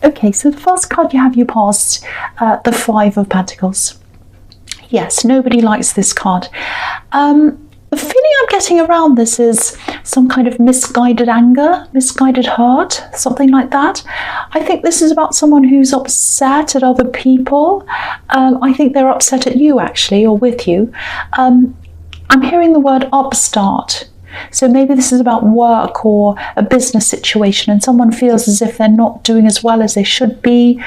Okay, so the first card you have, you passed the Five of Pentacles. Yes, nobody likes this card. The feeling I'm getting around this is some kind of misguided anger, misguided hurt, something like that. I think this is about someone who's upset at other people. I think they're upset at you, actually, or with you. I'm hearing the word upstart. So maybe this is about work or a business situation, and someone feels as if they're not doing as well as they should be,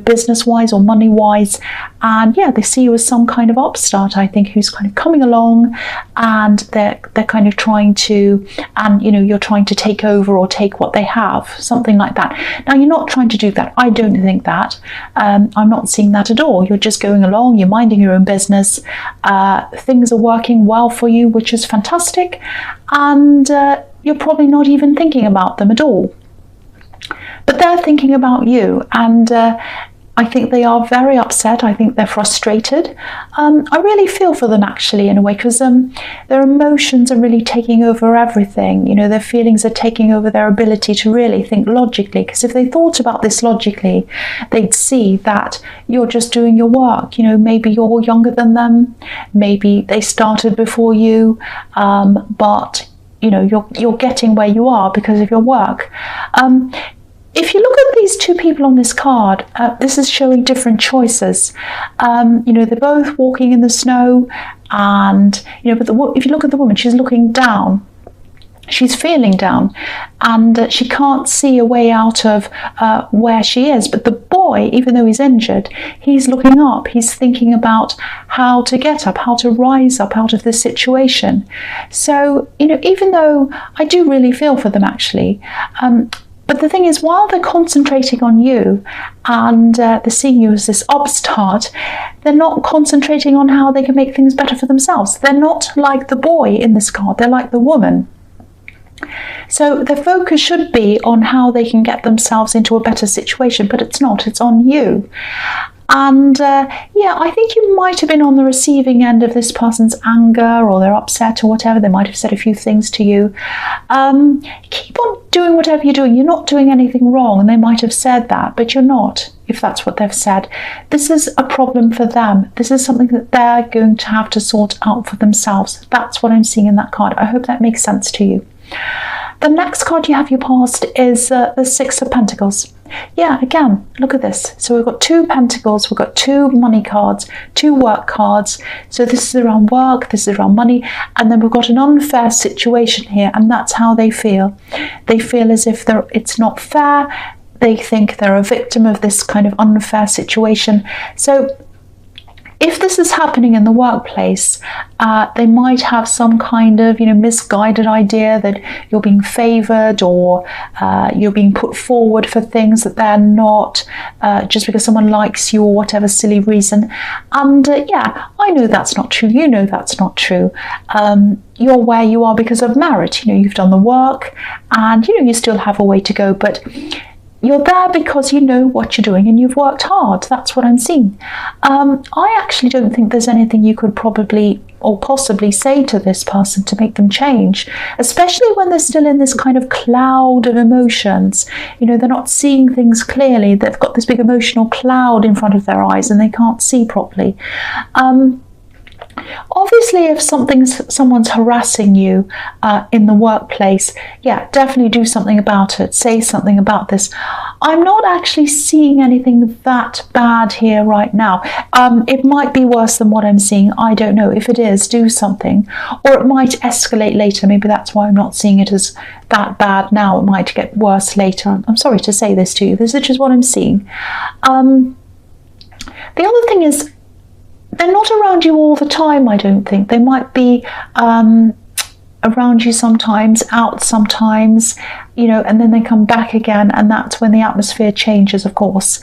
business-wise or money-wise. And yeah, they see you as some kind of upstart, I think, who's kind of coming along, and they're kind of trying to, and you're trying to take over or take what they have, something like that. Now, you're not trying to do that. I don't think that. I'm not seeing that at all. You're just going along, you're minding your own business. Things are working well for you, which is fantastic. And you're probably not even thinking about them at all. But they're thinking about you, and I think they are very upset. I think they're frustrated. I really feel for them, actually, in a way, because their emotions are really taking over everything. Their feelings are taking over their ability to really think logically, because if they thought about this logically, they'd see that you're just doing your work. Maybe you're younger than them, maybe they started before you, but you're getting where you are because of your work. If you look at these two people on this card, this is showing different choices. They're both walking in the snow, and but if you look at the woman, she's looking down. She's feeling down, and she can't see a way out of where she is. But the boy, even though he's injured, he's looking up. He's thinking about how to get up, how to rise up out of this situation. So, even though I do really feel for them, actually, but the thing is, while they're concentrating on you and they're seeing you as this upstart, they're not concentrating on how they can make things better for themselves. They're not like the boy in this card, they're like the woman. So their focus should be on how they can get themselves into a better situation, but it's not, it's on you. And I think you might have been on the receiving end of this person's anger, or they're upset or whatever. They might have said a few things to you. Keep on doing whatever you're doing. You're not doing anything wrong, and they might have said that, but you're not, if that's what they've said. This is a problem for them. This is something that they're going to have to sort out for themselves. That's what I'm seeing in that card. I hope that makes sense to you. The next card you have your past is the Six of Pentacles. Yeah, again, look at this. So we've got two pentacles, we've got two money cards, two work cards. So this is around work, this is around money, and then we've got an unfair situation here, and that's how they feel. They feel as if it's not fair. They think they're a victim of this kind of unfair situation. So if this is happening in the workplace, they might have some kind of misguided idea that you're being favoured, or you're being put forward for things that they're not, just because someone likes you or whatever silly reason. And I know that's not true. You know that's not true. You're where you are because of merit. You've done the work, and you still have a way to go, but you're there because you know what you're doing and you've worked hard. That's what I'm seeing. I actually don't think there's anything you could probably or possibly say to this person to make them change, especially when they're still in this kind of cloud of emotions. They're not seeing things clearly. They've got this big emotional cloud in front of their eyes and they can't see properly. Obviously, if someone's harassing you in the workplace, definitely do something about it. Say something about this. I'm not actually seeing anything that bad here right now. It might be worse than what I'm seeing. I don't know. If it is, do something. Or it might escalate later. Maybe that's why I'm not seeing it as that bad now. It might get worse later. I'm sorry to say this to you. This is just what I'm seeing. The other thing is, they're not around you all the time, I don't think. They might be around you sometimes, out sometimes, and then they come back again, and that's when the atmosphere changes, of course.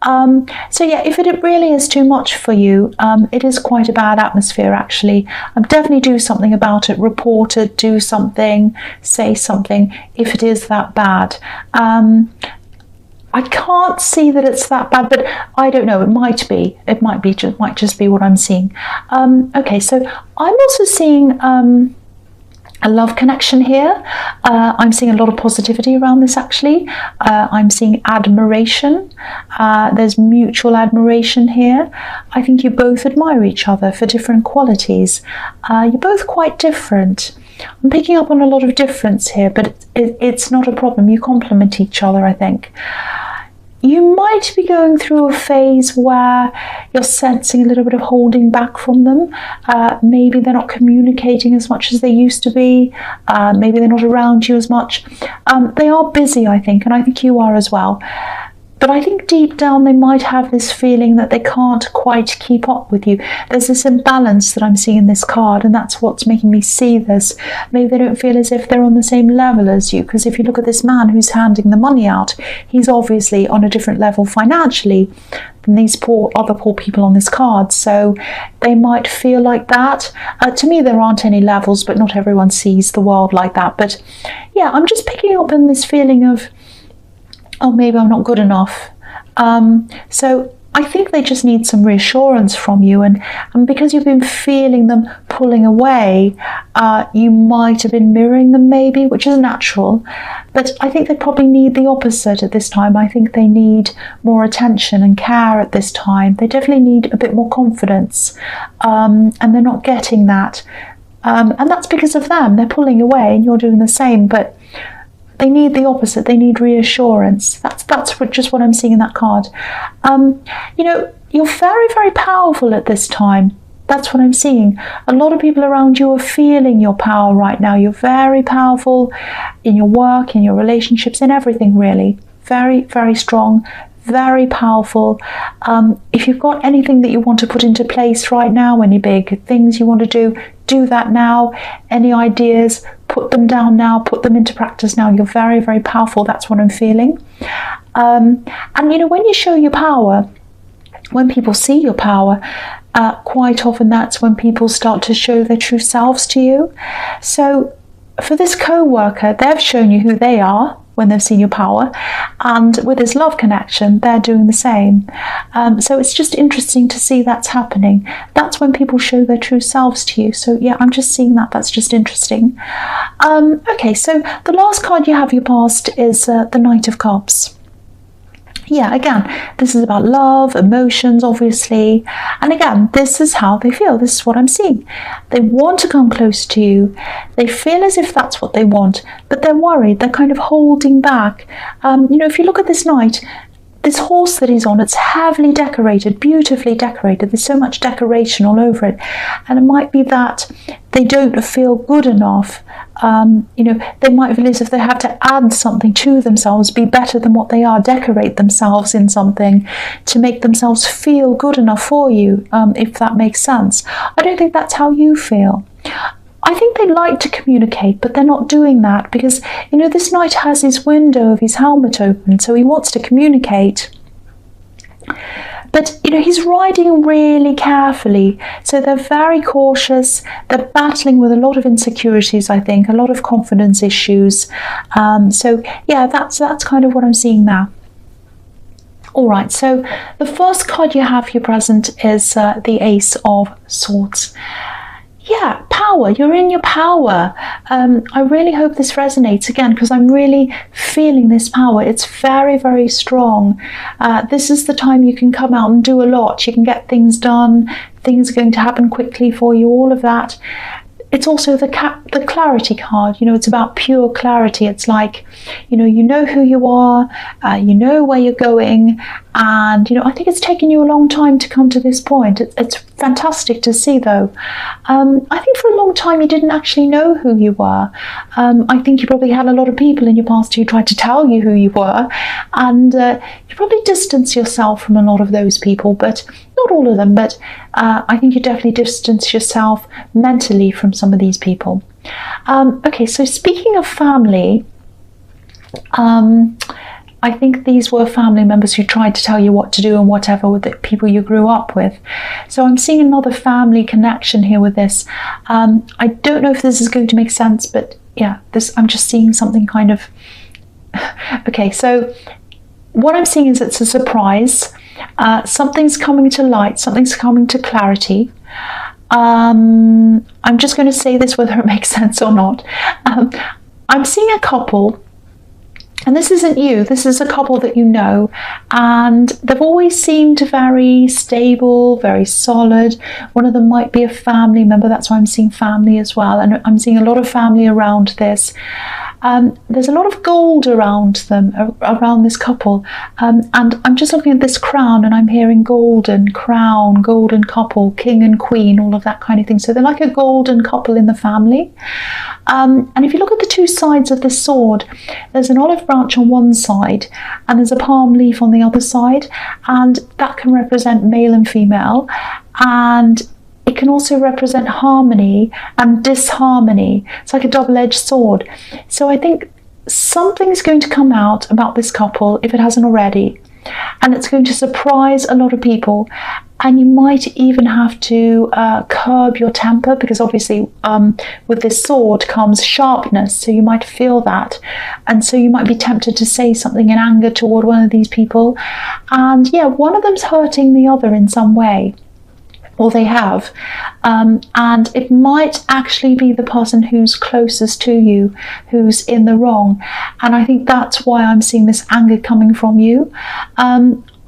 If it really is too much for you, it is quite a bad atmosphere, actually. Definitely do something about it. Report it, do something, say something, if it is that bad. I can't see that it's that bad, but I don't know. It might be. It might just be what I'm seeing. Okay, so I'm also seeing a love connection here. I'm seeing a lot of positivity around this actually. I'm seeing admiration. There's mutual admiration here. I think you both admire each other for different qualities. You're both quite different. I'm picking up on a lot of difference here, but it's not a problem. You complement each other, I think. You might be going through a phase where you're sensing a little bit of holding back from them. Maybe they're not communicating as much as they used to be. Maybe they're not around you as much. They are busy, I think, and I think you are as well. But I think deep down they might have this feeling that they can't quite keep up with you. There's this imbalance that I'm seeing in this card, and that's what's making me see this. Maybe they don't feel as if they're on the same level as you, because if you look at this man who's handing the money out, he's obviously on a different level financially than these other poor people on this card. So they might feel like that. To me, there aren't any levels, but not everyone sees the world like that. But yeah, I'm just picking up on this feeling of, oh, maybe I'm not good enough. So I think they just need some reassurance from you. And because you've been feeling them pulling away, you might have been mirroring them maybe, which is natural. But I think they probably need the opposite at this time. I think they need more attention and care at this time. They definitely need a bit more confidence. And they're not getting that. And that's because of them. They're pulling away and you're doing the same. But they need the opposite. They need reassurance. That's just what I'm seeing in that card. You know, you're very, very powerful at this time. That's what I'm seeing. A lot of people around you are feeling your power right now. You're very powerful in your work, in your relationships, in everything really. Very, very strong, very powerful. If you've got anything that you want to put into place right now, any big things you want to do that now. Any ideas, put them down now, put them into practice now. You're very, very powerful. That's what I'm feeling. And you know, when you show your power, when people see your power, quite often that's when people start to show their true selves to you. So for this co-worker, they've shown you who they are when they've seen your power, and with this love connection they're doing the same. So it's just interesting to see that's happening. That's when people show their true selves to you. So yeah, I'm just seeing that's just interesting. Okay, so the last card you have your past is the Knight of Cups. Yeah, again, this is about love, emotions, obviously. And again, this is how they feel. This is what I'm seeing. They want to come close to you. They feel as if that's what they want, but they're worried. They're kind of holding back. You know, if you look at this knight, this horse that he's on, it's heavily decorated, beautifully decorated. There's so much decoration all over it. And it might be that they don't feel good enough. You know, they might feel as if they have to add something to themselves, be better than what they are, decorate themselves in something to make themselves feel good enough for you, if that makes sense. I don't think that's how you feel. I think they like to communicate, but they're not doing that because, you know, this knight has his window of his helmet open, so he wants to communicate. But, you know, he's riding really carefully, so they're very cautious. They're battling with a lot of insecurities, I think, a lot of confidence issues. So, yeah, that's kind of what I'm seeing now. All right, so the first card you have here present is the Ace of Swords. Yeah, power. You're in your power. I really hope this resonates again because I'm really feeling this power. It's very, very strong. This is the time you can come out and do a lot. You can get things done. Things are going to happen quickly for you, all of that. It's also the clarity card. You know, it's about pure clarity. It's like, you know who you are, you know where you're going, and, you know, I think it's taken you a long time to come to this point. It's fantastic to see, though. I think for a long time you didn't actually know who you were. I think you probably had a lot of people in your past who tried to tell you who you were, and you probably distanced yourself from a lot of those people, but not all of them, but I think you definitely distance yourself mentally from some of these people. Okay, so speaking of family, I think these were family members who tried to tell you what to do and whatever with the people you grew up with. So I'm seeing another family connection here with this. I don't know if this is going to make sense, but yeah, I'm just seeing something kind of... Okay, so what I'm seeing is it's a surprise. Something's coming to light, something's coming to clarity. I'm just going to say this whether it makes sense or not. I'm seeing a couple, and this isn't you, this is a couple that you know, and they've always seemed very stable, very solid. One of them might be a family member, that's why I'm seeing family as well, and I'm seeing a lot of family around this. There's a lot of gold around them, around this couple, and I'm just looking at this crown and I'm hearing golden crown, golden couple, king and queen, all of that kind of thing. So they're like a golden couple in the family. And if you look at the two sides of this sword, there's an olive branch on one side and there's a palm leaf on the other side, and that can represent male and female, and it can also represent harmony and disharmony. It's like a double-edged sword. So I think something's going to come out about this couple, if it hasn't already, and it's going to surprise a lot of people. And you might even have to curb your temper, because obviously with this sword comes sharpness, so you might feel that, and so you might be tempted to say something in anger toward one of these people, and yeah, one of them's hurting the other in some way, or they have, and it might actually be the person who's closest to you who's in the wrong. And I think that's why I'm seeing this anger coming from you.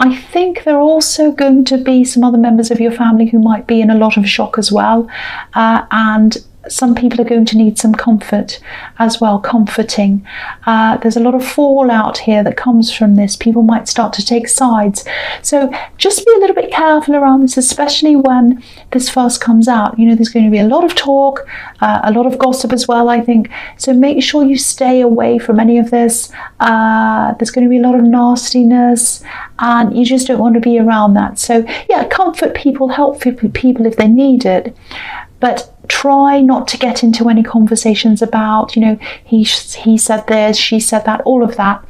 I think there are also going to be some other members of your family who might be in a lot of shock as well, and some people are going to need some comfort as well, comforting. There's a lot of fallout here that comes from this. People might start to take sides. So just be a little bit careful around this, especially when this first comes out. You know, there's going to be a lot of talk, a lot of gossip as well, I think. So make sure you stay away from any of this. There's going to be a lot of nastiness, and you just don't want to be around that. So yeah, comfort people, help people if they need it. But try not to get into any conversations about, you know, he said this, she said that, all of that.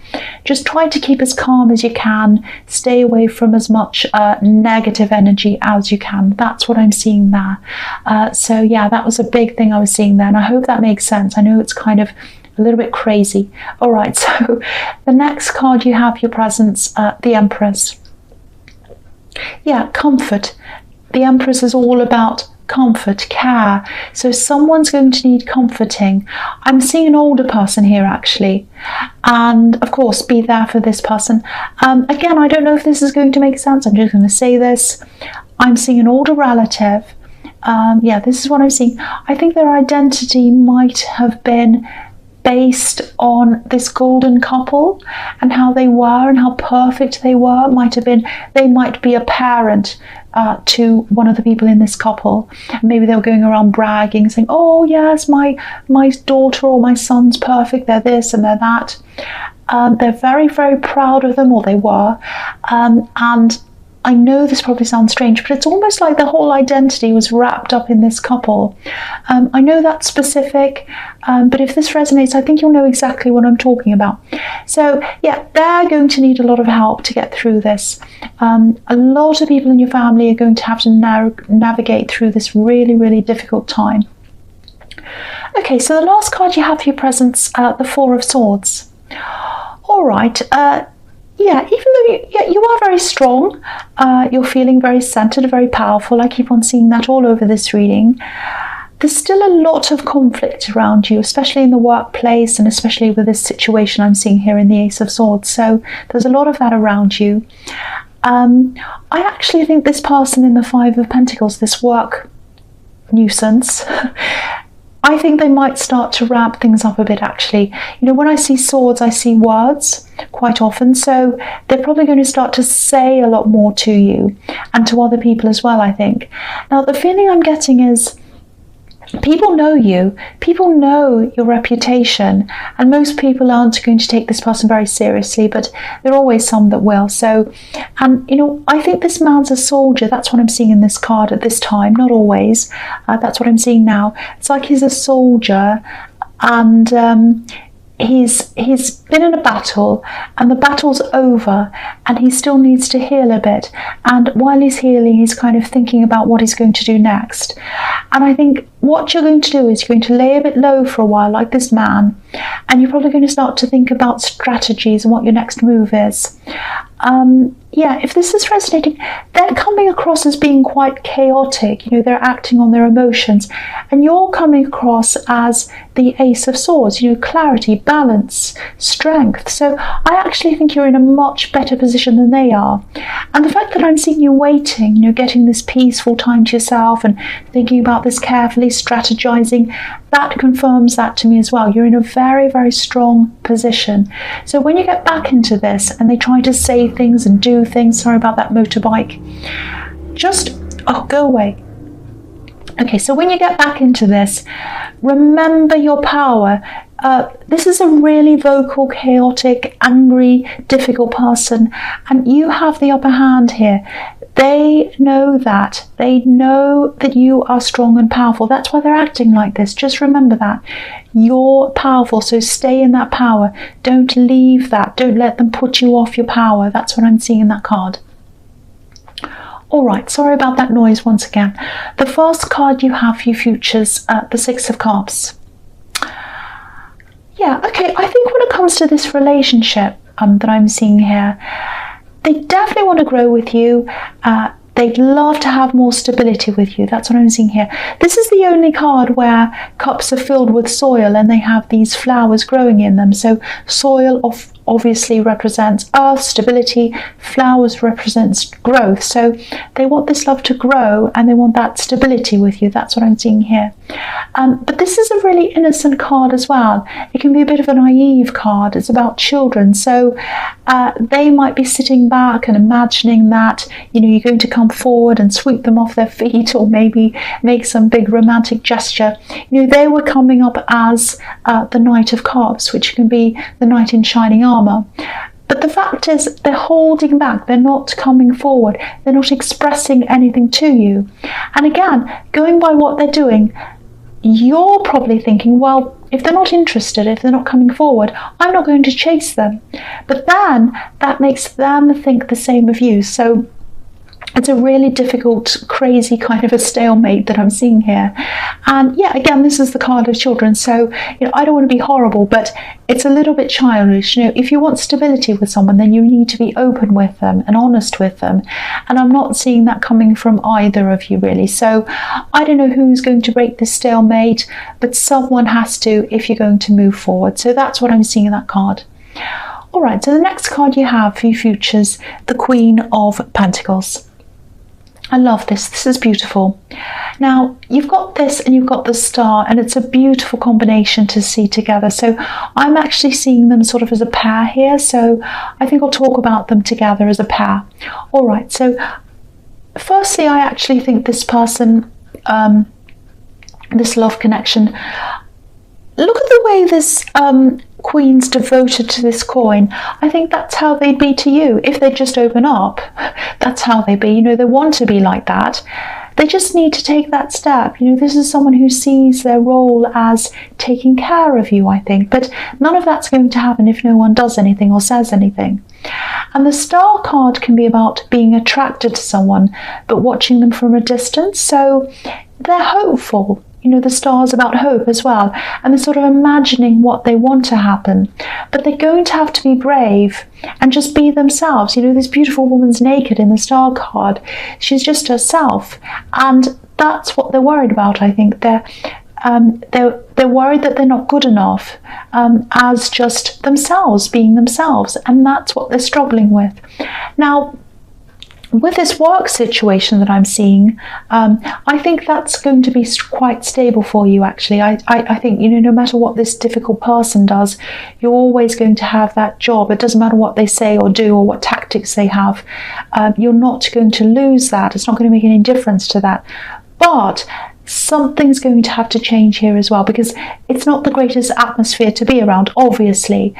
Just try to keep as calm as you can. Stay away from as much negative energy as you can. That's what I'm seeing there. So yeah, that was a big thing I was seeing there, and I hope that makes sense. I know it's kind of a little bit crazy. All right, so the next card you have, your presence, the Empress. Yeah, comfort. The Empress is all about comfort, care. So someone's going to need comforting. I'm seeing an older person here actually, and of course be there for this person. Again, I don't know if this is going to make sense. I'm just going to say this. I'm seeing an older relative. Yeah, this is what I'm seeing. I think their identity might have been based on this golden couple and how they were and how perfect they were. They might be a parent to one of the people in this couple. Maybe they were going around bragging, saying, oh yes, my daughter or my son's perfect, they're this and they're that. They're very, very proud of them, or they were, and I know this probably sounds strange, but it's almost like the whole identity was wrapped up in this couple. I know that's specific, but if this resonates, I think you'll know exactly what I'm talking about. So yeah, they're going to need a lot of help to get through this. A lot of people in your family are going to have to navigate through this really, really difficult time. Okay, so the last card you have for your presence, the Four of Swords. All right. Yeah, even though you are very strong, you're feeling very centered, very powerful. I keep on seeing that all over this reading. There's still a lot of conflict around you, especially in the workplace, and especially with this situation I'm seeing here in the Ace of Swords. So there's a lot of that around you. I actually think this person in the Five of Pentacles, this work nuisance, I think they might start to ramp things up a bit actually. You know, when I see swords, I see words quite often. So they're probably going to start to say a lot more to you and to other people as well, I think. Now, the feeling I'm getting is people know you, people know your reputation, and most people aren't going to take this person very seriously, but there are always some that will. So, and you know, I think this man's a soldier. That's what I'm seeing in this card at this time, not always. That's what I'm seeing now. It's like he's a soldier, and he's been in a battle, and the battle's over, and he still needs to heal a bit, and while he's healing, he's kind of thinking about what he's going to do next. And I think what you're going to do is you're going to lay a bit low for a while, like this man, and you're probably going to start to think about strategies and what your next move is. yeah, if this is resonating, they're coming across as being quite chaotic. They're acting on their emotions, and you're coming across as the Ace of Swords, clarity, balance, strength. So I actually think you're in a much better position than they are. And the fact that I'm seeing you waiting, getting this peaceful time to yourself and thinking about this carefully, strategizing, that confirms that to me as well. You're in a very, very strong position. So when you get back into this and they try to say things and do things, sorry about that motorbike, just, go away. Okay, so when you get back into this, remember your power. This is a really vocal, chaotic, angry, difficult person, and you have the upper hand here. They know that. They know that you are strong and powerful. That's why they're acting like this. Just remember that. You're powerful, so stay in that power. Don't leave that. Don't let them put you off your power. That's what I'm seeing in that card. All right, sorry about that noise once again. The first card you have for your futures, the Six of Cups. Yeah, okay, I think when it comes to this relationship that I'm seeing here, they definitely want to grow with you. They'd love to have more stability with you. That's what I'm seeing here. This is the only card where cups are filled with soil and they have these flowers growing in them. So soil obviously represents earth, stability. Flowers represents growth. So they want this love to grow and they want that stability with you. That's what I'm seeing here. But this is a really innocent card as well. It can be a bit of a naive card. It's about children. So they might be sitting back and imagining that, you're going to come forward and sweep them off their feet, or maybe make some big romantic gesture. They were coming up as the Knight of Cups, which can be the knight in shining armor. But the fact is, they're holding back. They're not coming forward. They're not expressing anything to you. And again, going by what they're doing, you're probably thinking, well, if they're not interested, if they're not coming forward, I'm not going to chase them. But then that makes them think the same of you. So it's a really difficult, crazy kind of a stalemate that I'm seeing here. And yeah, again, this is the card of children. So, I don't want to be horrible, but it's a little bit childish. If you want stability with someone, then you need to be open with them and honest with them. And I'm not seeing that coming from either of you, really. So I don't know who's going to break this stalemate, but someone has to if you're going to move forward. So that's what I'm seeing in that card. All right, so the next card you have for your futures, the Queen of Pentacles. I love this. This is beautiful. Now, you've got this and you've got the star, and it's a beautiful combination to see together. So I'm actually seeing them sort of as a pair here. So I think I'll talk about them together as a pair. All right. So firstly, I actually think this person, this love connection, look at the way this Queen's devoted to this coin. I think that's how they'd be to you if they just open up. That's how they be. They want to be like that. They just need to take that step. This is someone who sees their role as taking care of you, I think. But none of that's going to happen if no one does anything or says anything. And the star card can be about being attracted to someone, but watching them from a distance. So they're hopeful. The star's about hope as well, and they're sort of imagining what they want to happen, but they're going to have to be brave and just be themselves. This beautiful woman's naked in the star card. She's just herself, and that's what they're worried about. I think they're worried that they're not good enough as just themselves, being themselves, and that's what they're struggling with. Now, with this work situation that I'm seeing, I think that's going to be quite stable for you, actually. I think, no matter what this difficult person does, you're always going to have that job. It doesn't matter what they say or do or what tactics they have. You're not going to lose that. It's not going to make any difference to that. But something's going to have to change here as well, because it's not the greatest atmosphere to be around, obviously.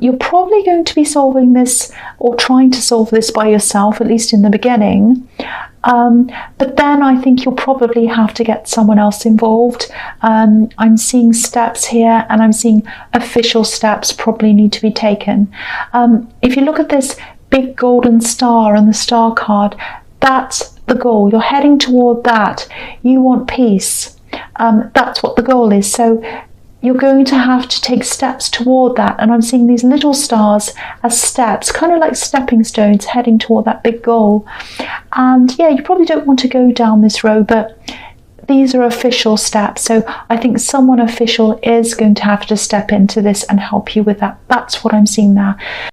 You're probably going to be solving this or trying to solve this by yourself, at least in the beginning. But then I think you'll probably have to get someone else involved. I'm seeing steps here, and I'm seeing official steps probably need to be taken. If you look at this big golden star on the star card, that's the goal. You're heading toward that. You want peace. That's what the goal is. So you're going to have to take steps toward that. And I'm seeing these little stars as steps, kind of like stepping stones heading toward that big goal. And yeah, you probably don't want to go down this road, but these are official steps. So I think someone official is going to have to step into this and help you with that. That's what I'm seeing there.